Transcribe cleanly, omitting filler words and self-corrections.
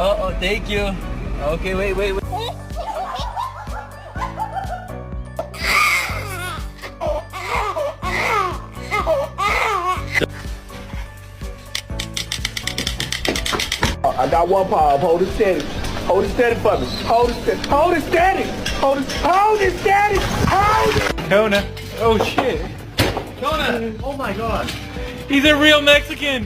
Oh, thank you. Okay, wait. I got one paw up. Hold it steady. Hold it steady for me. Hold it steady. Hold it steady. Hold it steady. Hold it. Kona. Oh shit. Jonah. Oh my God. He's a real Mexican.